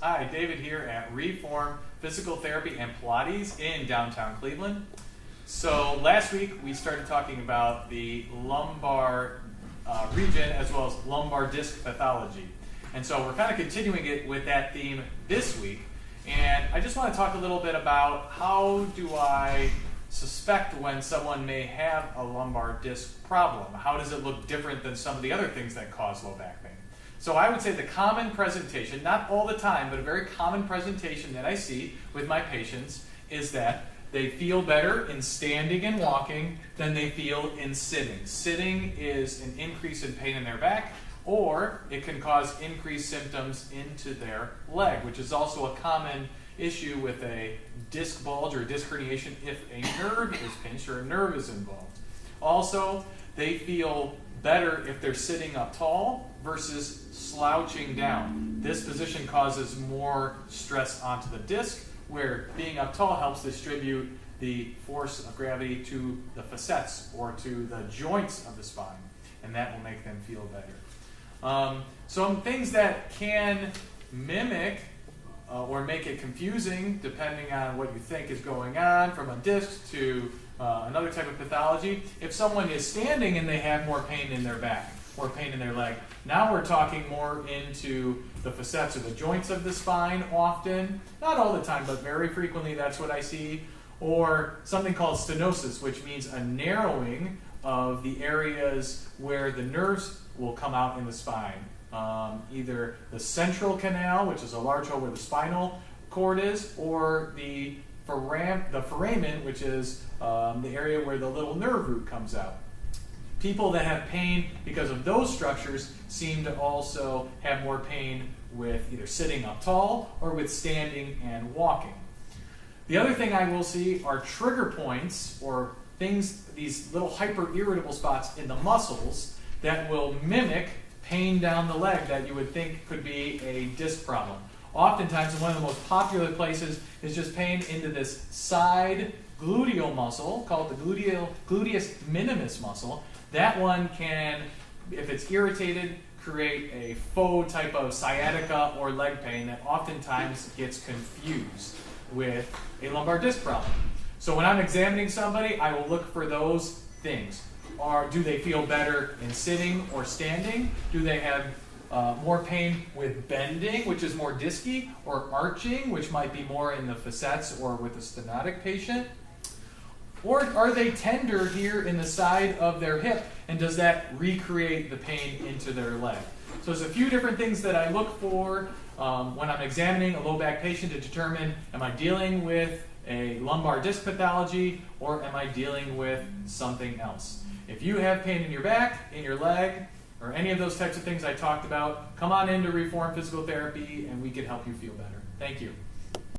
Hi, David here at Reform Physical Therapy and Pilates in downtown Cleveland. So last week we started talking about the lumbar region as well as lumbar disc pathology. And so we're kind of continuing it with that theme this week. And I just want to talk a little bit about how do I suspect when someone may have a lumbar disc problem. How does it look different than some of the other things that cause low back pain? So I would say the common presentation, not all the time, but a very common presentation that I see with my patients is that they feel better in standing and walking than they feel in sitting. Sitting is an increase in pain in their back, or it can cause increased symptoms into their leg, which is also a common issue with a disc bulge or disc herniation if a nerve is pinched or a nerve is involved. Also, they feel better if they're sitting up tall versus slouching down. This position causes more stress onto the disc, where being up tall helps distribute the force of gravity to the facets or to the joints of the spine, and that will make them feel better. Some things that can mimic or make it confusing depending on what you think is going on, from a disc to another type of pathology. If someone is standing and they have more pain in their back, more pain in their leg, now we're talking more into the facets or the joints of the spine often. Not all the time, but very frequently that's what I see. Or something called stenosis, which means a narrowing of the areas where the nerves will come out in the spine. Either the central canal, which is a large hole where the spinal cord is, or the foramen, which is the area where the little nerve root comes out. People that have pain because of those structures seem to also have more pain with either sitting up tall or with standing and walking. The other thing I will see are trigger points or things, these little hyper-irritable spots in the muscles that will mimic pain down the leg that you would think could be a disc problem. Oftentimes, one of the most popular places is just pain into this side gluteal muscle called the gluteus minimus muscle. That one can, if it's irritated, create a faux type of sciatica or leg pain that oftentimes gets confused with a lumbar disc problem. So when I'm examining somebody, I will look for those things. Do they feel better in sitting or standing? Do they have more pain with bending, which is more discy, or arching, which might be more in the facets or with a stenotic patient? Or are they tender here in the side of their hip, and does that recreate the pain into their leg? So there's a few different things that I look for when I'm examining a low back patient to determine, am I dealing with a lumbar disc pathology or am I dealing with something else? If you have pain in your back, in your leg, or any of those types of things I talked about, come on in to Reform Physical Therapy and we can help you feel better. Thank you.